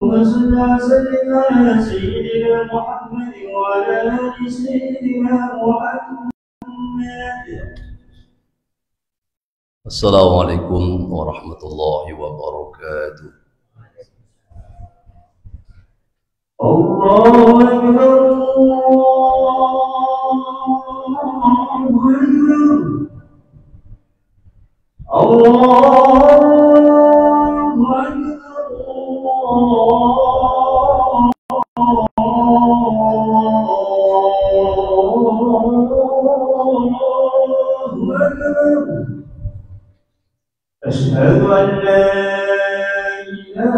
وصل وسلم على سيدنا محمد وعلى آل سيدنا محمد. السلام عليكم ورحمة الله وبركاته. الله أكبر الله أشهد أن لا إله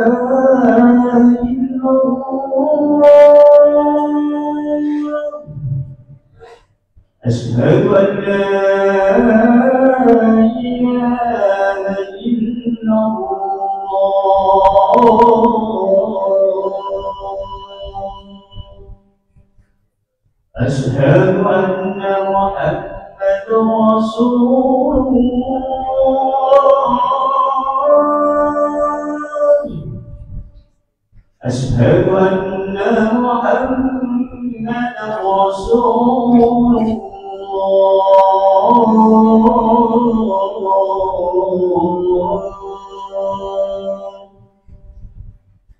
إلا الله أشهد أن لا إله إلا الله أشهد أن محمد رسول الله أشهد أن محمد رسول الله.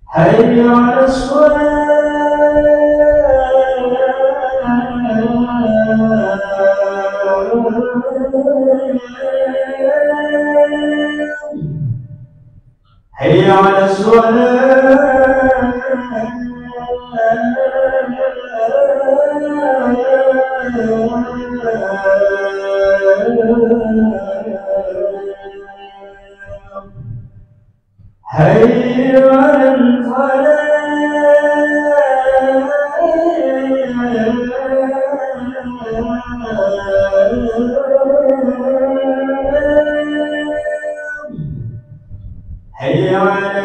حي على حي على حي على حي على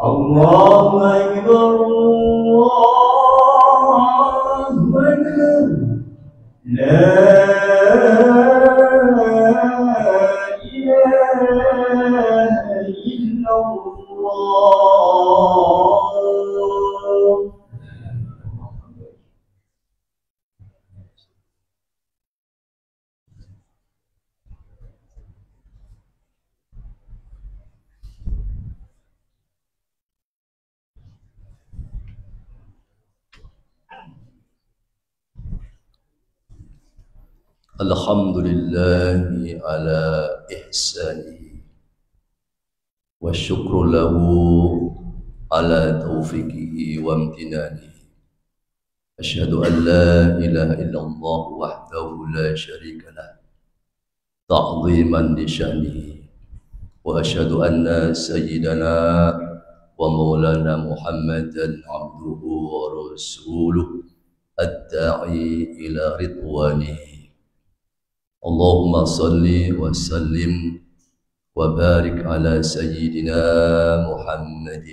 الله أكبر الله أكبر لا إله إلا الله. الحمد لله على إحسانه والشكر له على توفيقه وامتنانه. أشهد أن لا إله إلا الله وحده لا شريك له تعظيما لشأنه، وأشهد أن سيدنا ومولانا محمدا عبده ورسوله الداعي إلى رضوانه. اللهم صل وسلم وبارك على سيدنا محمد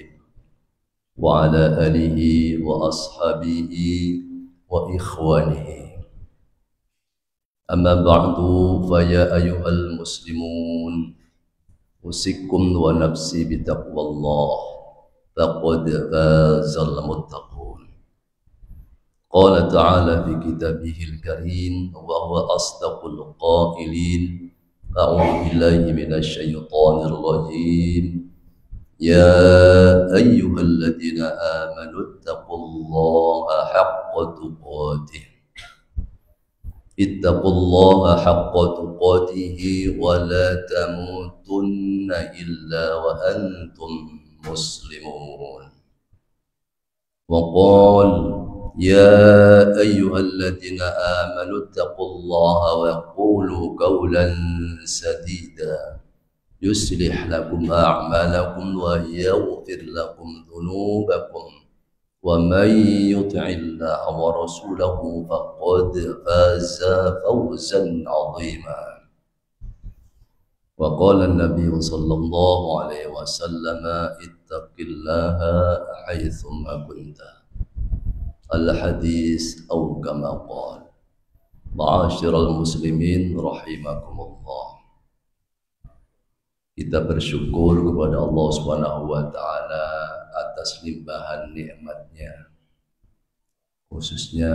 وعلى آله وأصحابه وإخوانه. أما بعد، فيا أيها المسلمون، أوصيكم ونفسي بتقوى الله، فقد فاز المتقون. قال تعالى في كتابه الكريم وهو أصدق القائلين: أعوذ بالله من الشيطان الرجيم. يا أيها الذين آمنوا اتقوا الله حق تقاته اتقوا الله حق تقاته ولا تموتن إلا وأنتم مسلمون. وقال: يا أيها الذين آمنوا اتقوا الله وقولوا قولا سديدا يصلح لكم أعمالكم ويغفر لكم ذنوبكم، ومن يطع الله ورسوله فقد فاز فوزا عظيما. Wa qala an-nabiy sallallahu alaihi wasallam ittaqillaha haitsu ma kunta. Al-hadis atau kama qala. Ma'asyiral muslimin rahimakumullah. Kita bersyukur kepada Allah Subhanahu wa taala atas limpahan nikmatnya. Khususnya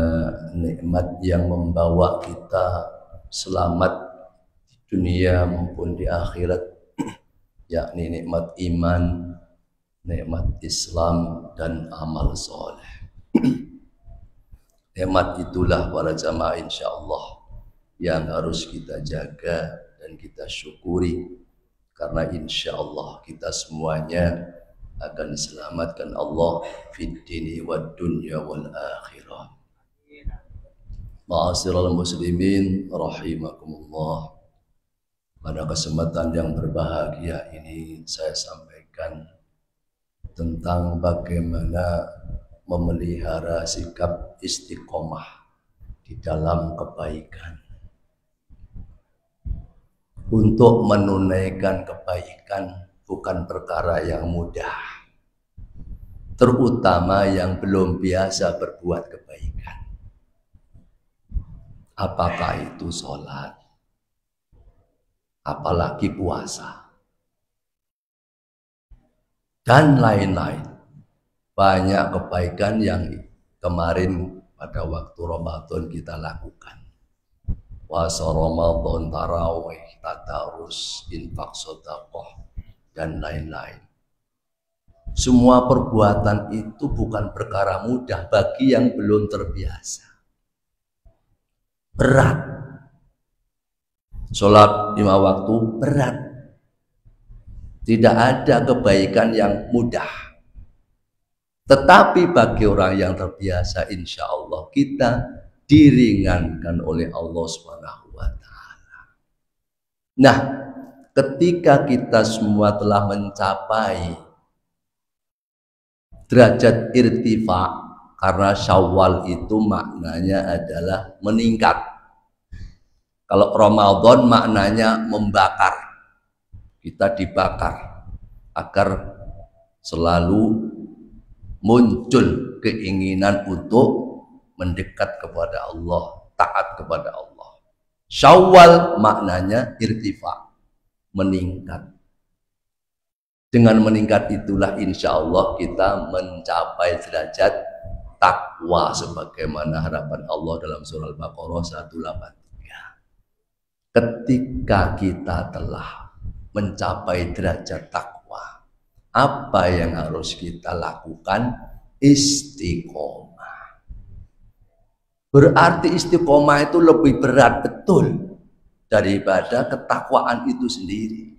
nikmat yang membawa kita selamat di dunia maupun di akhirat, yakni nikmat iman, nikmat Islam dan amal soleh. Nikmat itulah para jamaah insyaallah yang harus kita jaga dan kita syukuri, karena insyaallah kita semuanya akan diselamatkan Allah fid dini wad dunya wal akhirah. Ma'asyiral muslimin rahimakumullah. Pada kesempatan yang berbahagia ini saya sampaikan tentang bagaimana memelihara sikap istiqomah di dalam kebaikan. Untuk menunaikan kebaikan bukan perkara yang mudah, terutama yang belum biasa berbuat kebaikan. Apakah itu sholat, apalagi puasa, dan lain-lain. Banyak kebaikan yang kemarin pada waktu Ramadan kita lakukan. Puasa Ramadan, tarawih, tadarus, infak sedekah, dan lain-lain. Semua perbuatan itu bukan perkara mudah bagi yang belum terbiasa. Berat. Sholat 5 waktu berat. Tidak ada kebaikan yang mudah. Tetapi bagi orang yang terbiasa, insya Allah kita diringankan oleh Allah Subhanahu wa taala. Nah, ketika kita semua telah mencapai derajat irtifa, karena Syawal itu maknanya adalah meningkat. Kalau Ramadan maknanya membakar. Kita dibakar agar selalu muncul keinginan untuk mendekat kepada Allah, taat kepada Allah. Syawal maknanya irtifa, meningkat. Dengan meningkat itulah insya Allah kita mencapai derajat takwa sebagaimana harapan Allah dalam surah Al-Baqarah 183. Ketika kita telah mencapai derajat takwa, apa yang harus kita lakukan? Istiqomah. Berarti istiqomah itu lebih berat betul daripada ketakwaan itu sendiri.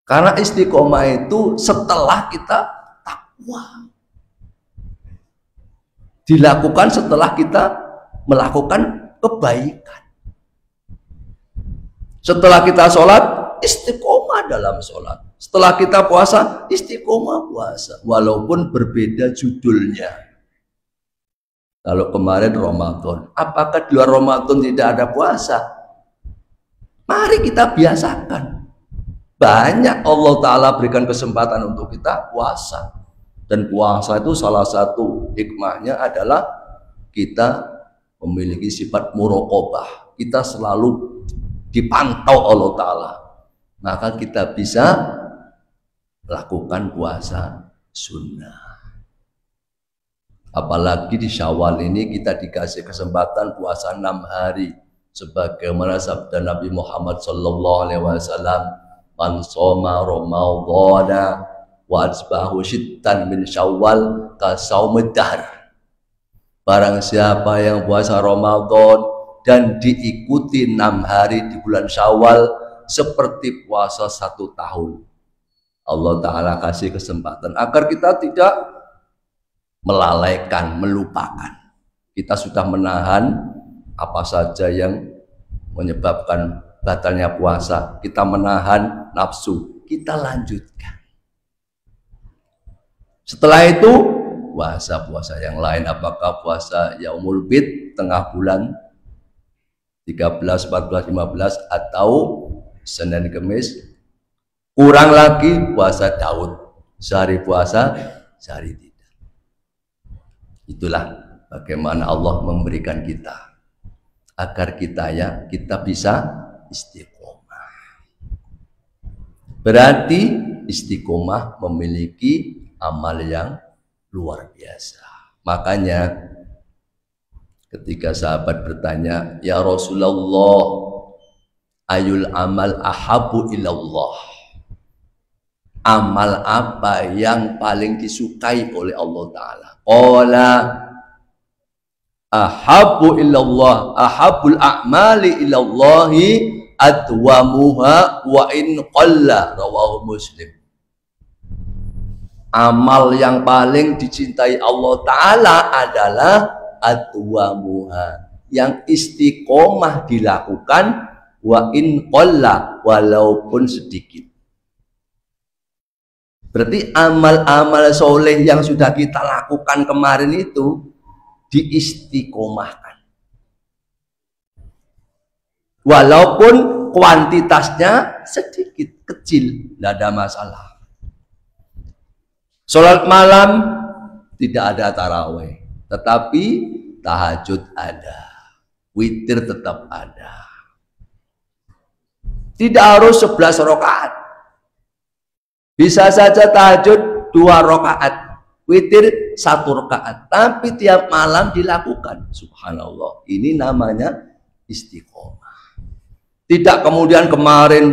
Karena istiqomah itu setelah kita takwa, dilakukan setelah kita melakukan kebaikan. Setelah kita sholat, istiqomah dalam sholat. Setelah kita puasa, istiqomah puasa. Walaupun berbeda judulnya. Kalau kemarin Ramadan, apakah di luar Ramadan tidak ada puasa? Mari kita biasakan. Banyak Allah Ta'ala berikan kesempatan untuk kita puasa. Dan puasa itu salah satu hikmahnya adalah kita memiliki sifat muraqabah. Kita selalu dipantau Allah Ta'ala. Maka kita bisa lakukan puasa sunnah. Apalagi di Syawal ini kita dikasih kesempatan puasa 6 hari. Sebagaimana sabda Nabi Muhammad SAW, man shoma Ramadhana wa asbahu syittan min Syawal ka saumid dahr. Barang siapa yang puasa Ramadan dan diikuti 6 hari di bulan Syawal seperti puasa 1 tahun. Allah Ta'ala kasih kesempatan agar kita tidak melalaikan, melupakan. Kita sudah menahan apa saja yang menyebabkan batalnya puasa. Kita menahan nafsu, kita lanjutkan. Setelah itu puasa-puasa yang lain, apakah puasa Yaumul Bid tengah bulan 13, 14, 15 atau Senin Kemis, kurang lagi puasa Daud, sehari puasa, sehari tidak. Itulah bagaimana Allah memberikan kita agar kita bisa istiqomah. Berarti istiqomah memiliki amal yang luar biasa. Makanya ketika sahabat bertanya, ya Rasulullah, ayul amal ahabu ilallah, amal apa yang paling disukai oleh Allah Ta'ala? Qala ahabu ilallah, ahabul a'mali ilallahi adwamuha wa in qalla, rawahu Muslim. Amal yang paling dicintai Allah Ta'ala adalah adwamuha, yang istiqomah dilakukan, wa in qalla, walaupun sedikit. Berarti amal-amal soleh yang sudah kita lakukan kemarin itu diistiqomahkan, walaupun kuantitasnya sedikit, kecil, tidak ada masalah. Sholat malam tidak ada taraweh, tetapi tahajud ada, witir tetap ada. Tidak harus 11 rakaat. Bisa saja tahajud 2 rakaat, witir 1 rakaat, tapi tiap malam dilakukan. Subhanallah, ini namanya istiqomah. Tidak kemudian kemarin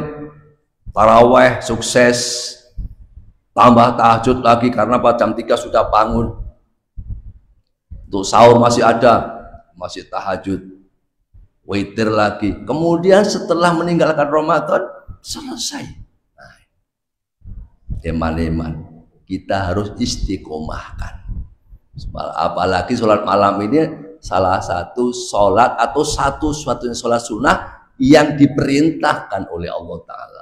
taraweh sukses, tambah tahajud lagi karena pada jam 3 sudah bangun. Untuk sahur masih ada, masih tahajud, witir lagi. Kemudian setelah meninggalkan Ramadan selesai. Nah, eman-eman kita harus istiqomahkan. Apalagi sholat malam ini salah satu sholat atau satu-satunya sholat sunnah yang diperintahkan oleh Allah Ta'ala.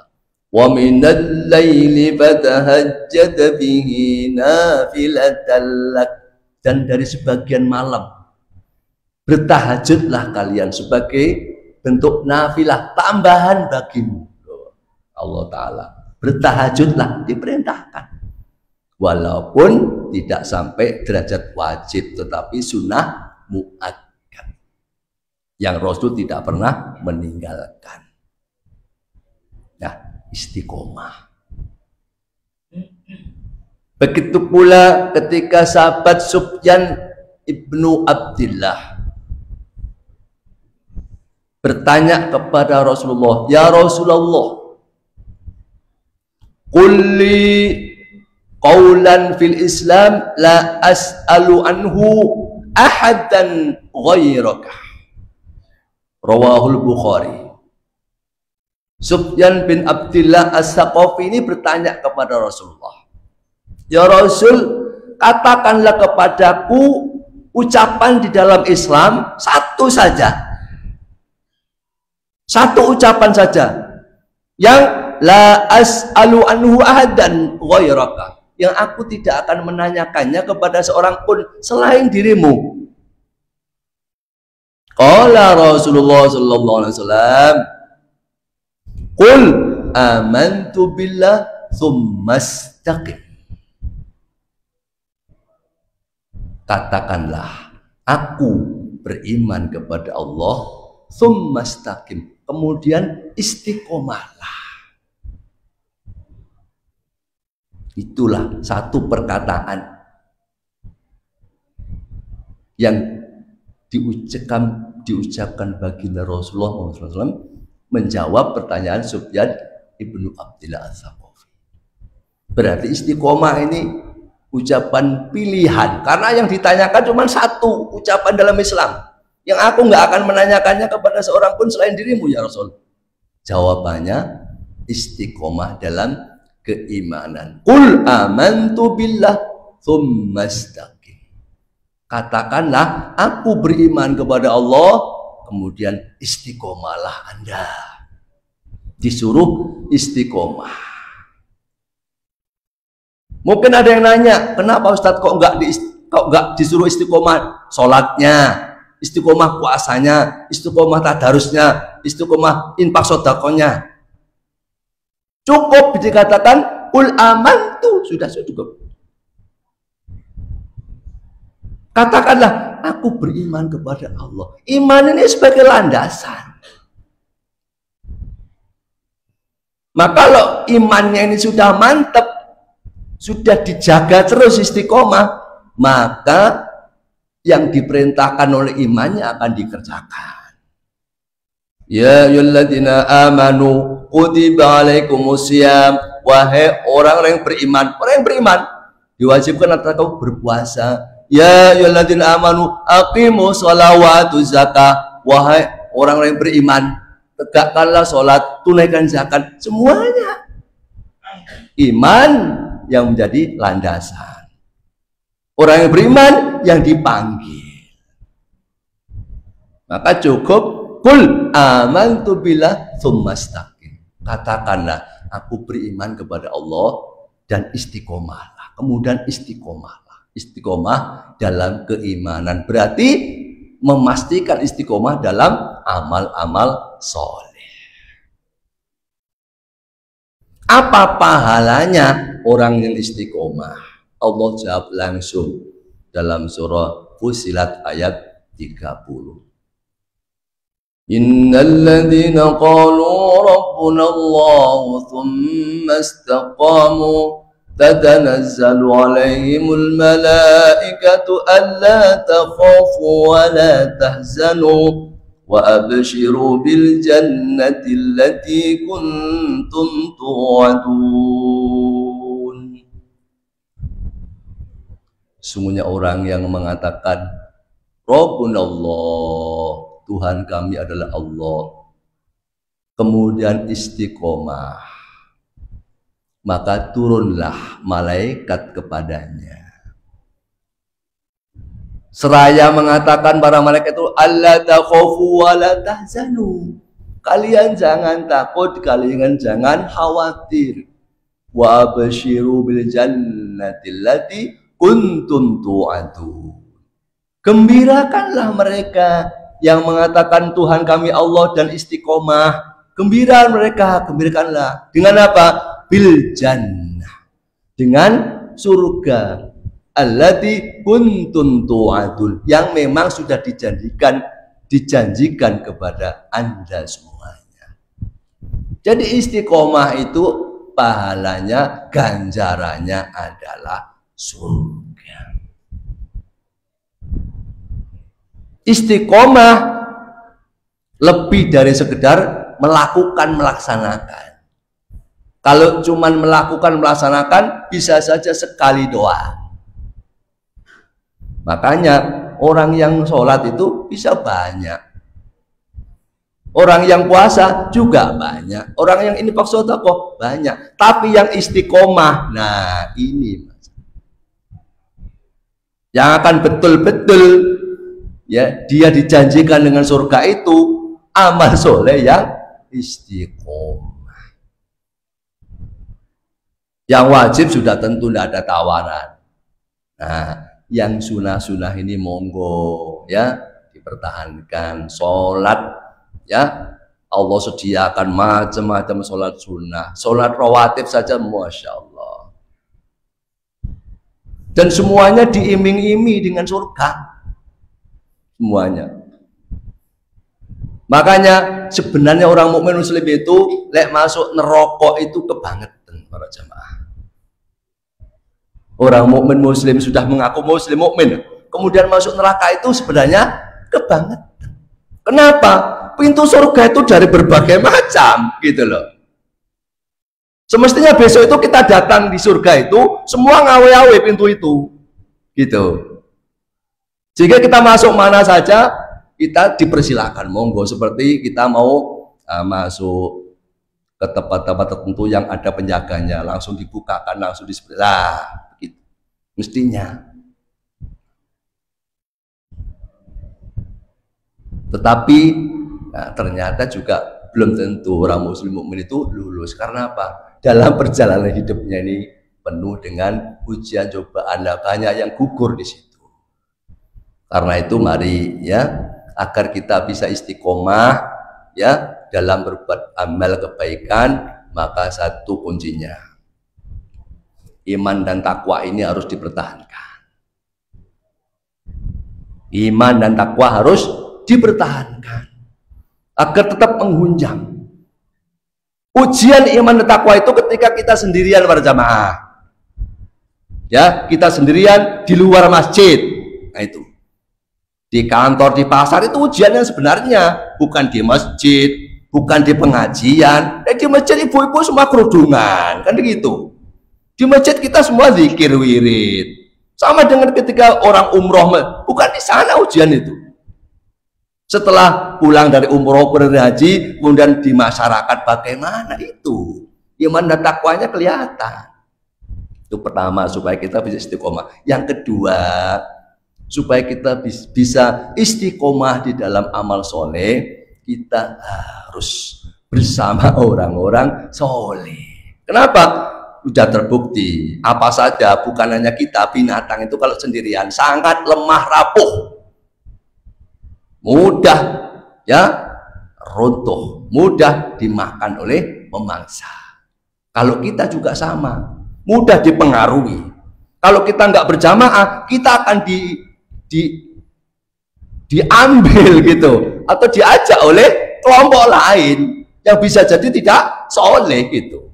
Wa minal laili fatahajjad bihi nafilatan lak, dan dari sebagian malam bertahajudlah kalian sebagai bentuk nafilah, tambahan bagimu. Allah Ta'ala, bertahajudlah, diperintahkan, walaupun tidak sampai derajat wajib, tetapi sunnah muakkad yang Rasul tidak pernah meninggalkan. Nah, istiqomah. Begitu pula ketika sahabat Sufyan ibnu Abdillah bertanya kepada Rasulullah, ya Rasulullah, qulli qawlan fil Islam la as'alu anhu ahadan ghairaka, rawahul Bukhari. Sufyan bin Abdillah As-Saqafi ini bertanya kepada Rasulullah, ya Rasul, katakanlah kepadaku ucapan di dalam Islam satu saja, satu ucapan saja, yang la as'alu anhu ahadan ghairaka, yang aku tidak akan menanyakannya kepada seorang pun selain dirimu. Qala Rasulullah sallallahu alaihi wasallam, qul amantu billah tsumma istaqim. Katakanlah, aku beriman kepada Allah, tsumma istaqim, kemudian istiqomahlah. Itulah satu perkataan yang diucapkan baginda Rasulullah SAW menjawab pertanyaan Sufyan ibnu Abdillah As-Saqafi. Berarti istiqomah ini ucapan pilihan, karena yang ditanyakan cuma satu ucapan dalam Islam, yang aku nggak akan menanyakannya kepada seorang pun selain dirimu ya Rasul. Jawabannya istiqomah dalam keimanan. Qul amantu billah tsumma istaqim. Katakanlah, aku beriman kepada Allah, kemudian istiqomahlah Anda. Disuruh istiqomah. Mungkin ada yang nanya, kenapa Ustadz kok nggak disuruh istiqomah sholatnya, istiqomah puasanya, istiqomah tadarusnya, istiqomah infak sodakonya? Cukup dikatakan ul amantu, sudah cukup. Katakanlah aku beriman kepada Allah. Iman ini sebagai landasan. Maka kalau imannya ini sudah mantap, sudah dijaga terus istiqomah, maka yang diperintahkan oleh imannya akan dikerjakan. Ya ayyuhalladzina amanu kutiba alaikumusiyam, wahai orang yang beriman. Orang yang beriman diwajibkan atas kamu berpuasa. Ya ayyuhalladzina amanu aqimus sholawatu zakah, wahai orang yang beriman, tegakkanlah sholat, tunaikan zakat. Semuanya iman yang menjadi landasan. Orang yang beriman yang dipanggil. Maka cukup kul amantu billah tsumastaqim. Katakanlah aku beriman kepada Allah dan istiqomahlah. Kemudian istiqomahlah. Istiqomah dalam keimanan berarti memastikan istiqomah dalam amal-amal soleh. Apa pahalanya orang yang istiqomah? Allah jawab langsung dalam surah Fussilat ayat 30. Innal ladzina qalu rabbuna Allah tsumma istaqamu tatanazzalu alaihimul malaikatu alla takhafu wa la tahzanu wa abshiru bil jannati allati kuntum tu'adun. Sungguhnya orang yang mengatakan Rabbuna Allah, Tuhan kami adalah Allah, kemudian istiqomah, maka turunlah malaikat kepadanya. Seraya mengatakan para malaikat itu alla takhafu wa la tahzanu. Kalian jangan takut, kalian jangan khawatir. Wa abshiru bil jannati allati kuntum tu'adun. Gembirakanlah mereka yang mengatakan Tuhan kami Allah dan istiqomah. Gembira mereka, gembirakanlah. Dengan apa? Bil jannah. Dengan surga. Allati kuntum tu'adun, yang memang sudah dijanjikan kepada Anda semuanya. Jadi istiqomah itu pahalanya, ganjarannya adalah surga. Istiqomah lebih dari sekedar melaksanakan. Kalau cuman melaksanakan bisa saja sekali doang. Makanya orang yang sholat itu bisa banyak. Orang yang puasa juga banyak. Orang yang infak sedekah banyak. Tapi yang istiqomah, nah ini yang akan betul-betul ya dia dijanjikan dengan surga itu amal soleh yang istiqomah. Yang wajib sudah tentu tidak ada tawaran. Nah, yang sunah-sunah ini monggo ya dipertahankan. Sholat ya Allah sediakan macam-macam sholat sunnah, sholat rawatib saja masya Allah. Dan semuanya diiming-iming dengan surga. Semuanya. Makanya sebenarnya orang mukmin muslim itu lek masuk neraka itu kebangetan para jamaah. Orang mukmin muslim sudah mengaku muslim mukmin, kemudian masuk neraka itu sebenarnya kebangetan. Kenapa? Pintu surga itu dari berbagai macam gitu loh. Semestinya besok itu kita datang di surga itu semua ngawe-awe pintu itu gitu. Jika kita masuk mana saja kita dipersilakan monggo, seperti kita mau masuk ke tempat-tempat tertentu yang ada penjaganya, langsung dibukakan, langsung disebutlah begitu mestinya. Tetapi ternyata juga belum tentu orang muslim mukmin itu lulus. Karena apa? Dalam perjalanan hidupnya ini penuh dengan ujian cobaan, banyak yang gugur di situ. Karena itu mari ya, agar kita bisa istiqomah ya dalam berbuat amal kebaikan, maka satu kuncinya, iman dan takwa ini harus dipertahankan. Iman dan takwa harus dipertahankan agar tetap menghunjam. Ujian iman dan takwa itu ketika kita sendirian para jamaah, ya, kita sendirian di luar masjid. Nah itu, di kantor, di pasar, itu ujiannya sebenarnya bukan di masjid, bukan di pengajian. Di masjid ibu-ibu semua kerudungan, kan begitu. Di masjid kita semua zikir wirid. Sama dengan ketika orang umroh, bukan di sana ujian itu. Setelah pulang dari umroh, berhaji, kemudian di masyarakat bagaimana itu? Iman dan takwanya kelihatan. Itu pertama, supaya kita bisa istiqomah. Yang kedua, supaya kita bisa istiqomah di dalam amal soleh, kita harus bersama orang-orang soleh. Kenapa? Sudah terbukti, apa saja, bukan hanya kita, binatang itu kalau sendirian sangat lemah rapuh, mudah ya runtuh, mudah dimakan oleh pemangsa. Kalau kita juga sama, mudah dipengaruhi. Kalau kita nggak berjamaah, kita akan diambil gitu, atau diajak oleh kelompok lain yang bisa jadi tidak soleh gitu.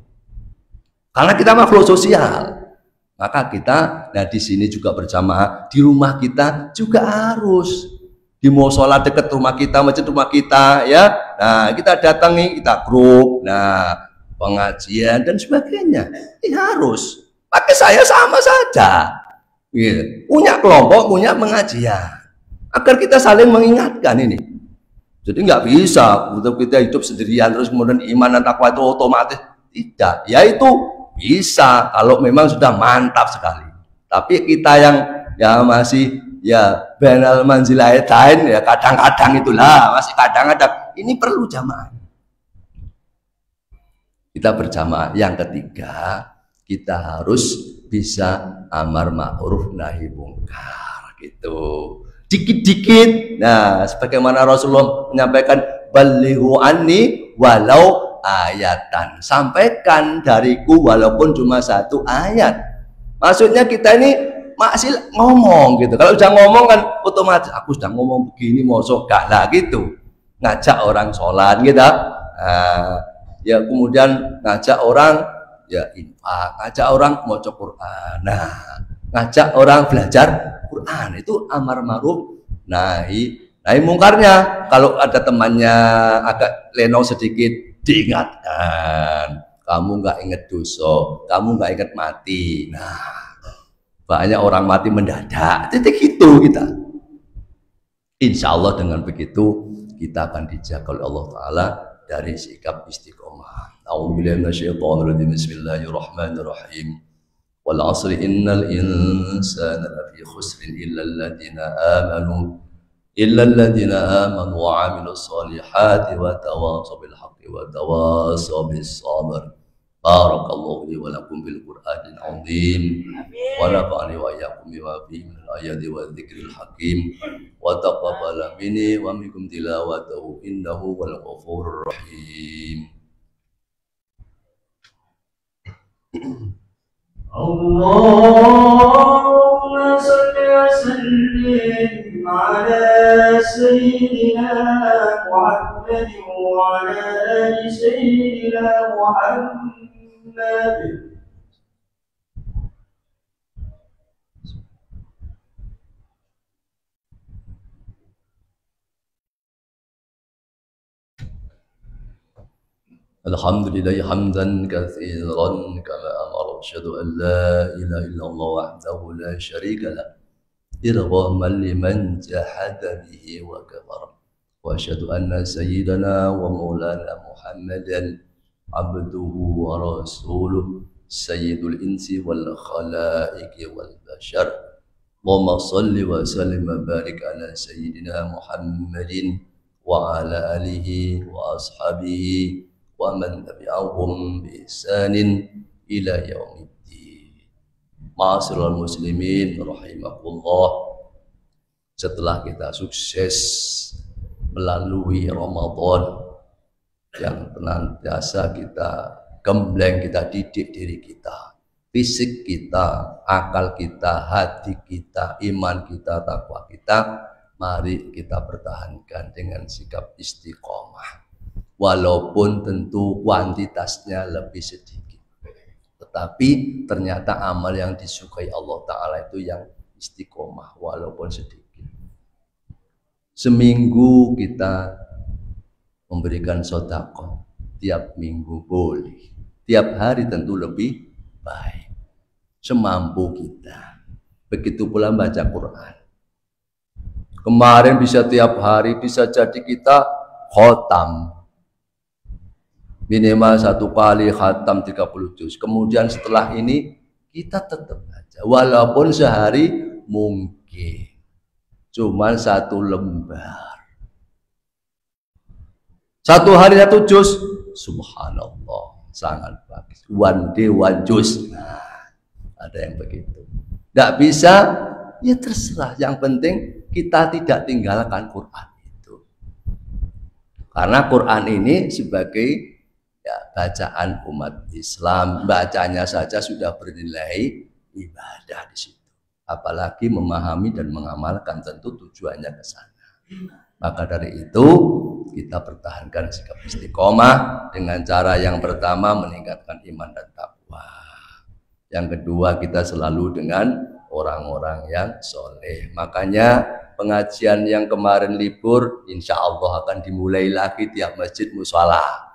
Karena kita makhluk sosial, maka kita, nah di sini juga berjamaah, di rumah kita juga harus, di musola dekat rumah kita, masjid rumah kita, ya. Nah kita datangi, kita grup, nah pengajian dan sebagainya, ini harus. Pakai saya sama saja, gitu. Punya kelompok, punya pengajian, agar kita saling mengingatkan ini. Jadi nggak bisa untuk kita hidup sendirian terus kemudian iman dan takwa itu otomatis, tidak. Yaitu bisa kalau memang sudah mantap sekali. Tapi kita yang ya masih ya benal manzilatain, ya kadang-kadang itulah, masih kadang-kadang, ini perlu jamaah. Kita berjamaah. Yang ketiga, kita harus bisa amar ma'ruf nahi mungkar gitu. Dikit-dikit. Nah, sebagaimana Rasulullah menyampaikan, balighu anni walau ayatan, sampaikan dariku walaupun cuma satu ayat. Maksudnya kita ini masih ngomong gitu. Kalau udah ngomong kan otomatis aku sudah ngomong begini, mosok gak lah gitu. Ngajak orang sholat gitu. Ya kemudian ngajak orang ya infak, ngajak orang maca Quran. Nah, ngajak orang belajar Quran, itu amar ma'ruf nahi mungkarnya. Kalau ada temannya agak lenong sedikit, diingatkan, kamu nggak ingat dosa, kamu nggak ingat mati. Nah, banyak orang mati mendadak, titik itu kita. Insya Allah dengan begitu kita akan dijaga oleh Allah Ta'ala dari sikap istiqomah. A'udzubillahi minasyaitonirrajim. Bismillahirrahmanirrahim. Wal 'asri innal insana lafi khusrin illa alladziina aamanu wa 'amilus shalihaati wa tawashaw bil haqqi wa tawashaw bis sabr. Barakallahu li wa lakum bil Qur'anil 'azim wa nafa'ani wa iyyakum bima fihi min al-ayati wa dzikril hakim wa taqabbala minni wa minkum tilawatahu innahu wal ghafurur rahim. Allahumma salli wa sallim ala sayyidina Muhammad wa ala ali sayyidina Muhammad. Alhamdulillahi hamdan katsiran kama amara, asyhadu an la ilaha illallah wahdahu la syarika lah irghaman liman jahada bihi wa kafara, wa asyhadu anna sayyidana wa maulana Muhammadan abduhu wa rasuluh sayyidul insi wal khalaiqi wal bashar. Allahumma salli wa sallim wa barik ala sayyidina Muhammadin wa ala alihi wa ashabihi wa man tabi'ahum bi ihsanin ila yaumiddin. Ma'asyiral muslimin rahimakumullah. Setelah kita sukses melalui Ramadan yang senantiasa kita gembleng, kita didik diri kita, fisik kita, akal kita, hati kita, iman kita, takwa kita. Mari kita pertahankan dengan sikap istiqomah. Walaupun tentu kuantitasnya lebih sedikit, tetapi ternyata amal yang disukai Allah Ta'ala itu yang istiqomah walaupun sedikit. Seminggu kita memberikan sedekah, tiap minggu boleh, tiap hari tentu lebih baik, semampu kita. Begitu pula baca Quran. Kemarin bisa tiap hari, bisa jadi kita khotam minimal 1 kali khatam 30 juz. Kemudian setelah ini kita tetap baca walaupun sehari mungkin cuman 1 lembar, 1 hari 1 juz, subhanallah, sangat bagus. One day 1 juz. Nah, ada yang begitu. Tidak bisa, ya terserah. Yang penting kita tidak tinggalkan Quran itu, karena Quran ini sebagai bacaan umat Islam, bacanya saja sudah bernilai ibadah di situ. Apalagi memahami dan mengamalkan, tentu tujuannya ke sana. Maka dari itu kita pertahankan sikap istiqomah dengan cara yang pertama meningkatkan iman dan takwa. Yang kedua kita selalu dengan orang-orang yang soleh. Makanya pengajian yang kemarin libur, insya Allah akan dimulai lagi tiap masjid mushola.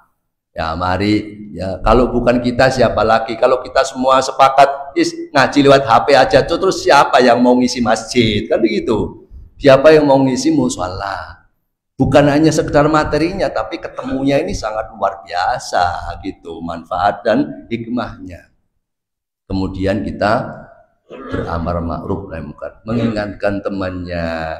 Ya mari, ya kalau bukan kita siapa lagi? Kalau kita semua sepakat ngaji lewat HP aja, terus siapa yang mau ngisi masjid? Kan begitu. Siapa yang mau ngisi mushola? Bukan hanya sekedar materinya, tapi ketemunya ini sangat luar biasa gitu, manfaat dan hikmahnya. Kemudian kita beramar ma'ruf nahi munkar, mengingatkan temannya,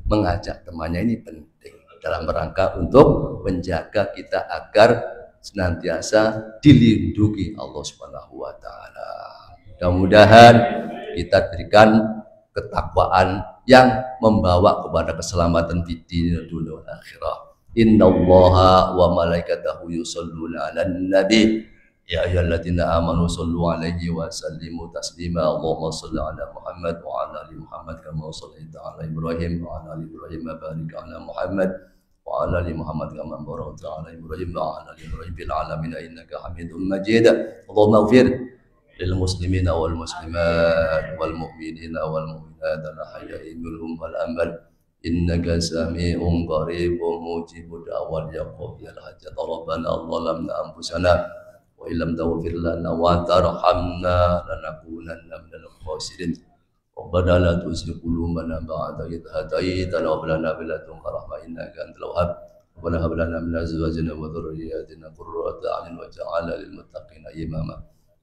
mengajak temannya, ini penting dalam rangka untuk menjaga kita agar senantiasa dilindungi Allah Subhanahu wa Ta'ala. Mudah-mudahan kita berikan ketakwaan yang membawa kepada keselamatan di dunia dan akhirah. Innallaha wa malaikatahu yusholluna 'alan nabi ya ayyuhalladzina amanu shollu 'alaihi wa sallimu taslima. Allahumma shalli 'ala Muhammad wa 'ala ali Muhammad kama shallaita 'ala Ibrahim wa 'ala ali Ibrahim wa barik 'ala Muhammad wa 'ala ali Muhammad kama barakta 'ala Ibrahim wa 'ala ali Ibrahim fil 'alamin innaka Hamidum Majid. Allahumma ighfir lil muslimina wal muslimat wal mu'minina wal mu'minat al ahya'i minhum wal amwat innaka sami'un qaribun mujibud da'wat ya qadiyal hajat. Rabbana zalamna anfusana wa illam taghfir lana wa tarhamna lanakunanna minal khasirin. Rabbana la tuzigh qulubana ba'da idh hadaytana wa hab lana min ladunka rahmah innaka antal wahhab. Rabbana hab lana min azwajina wa dhurriyyatina qurrata a'yun waj'alna lil muttaqina imama.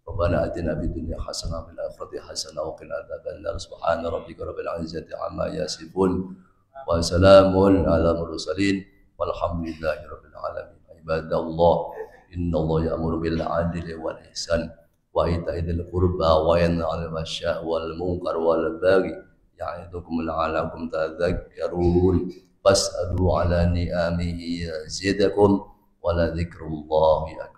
Rabbana atina fid dunya hasanah wa fil akhirati hasanah wa qina adzabannar. Subhana rabbika rabbil izzati amma yasifun wa salamun 'alal mursalin walhamdulillahi rabbil alamin. Ibadallah, innallaha ya'muru bil 'adli wal ihsan wa ita'i dzil qurba wa yanha 'anil fahsya'i wal munkar wal baghi ya'idukum la'allakum tadhakkarun. Fas'alu 'ala ni'amihi yazidakum wa la dzikrullahi akbar.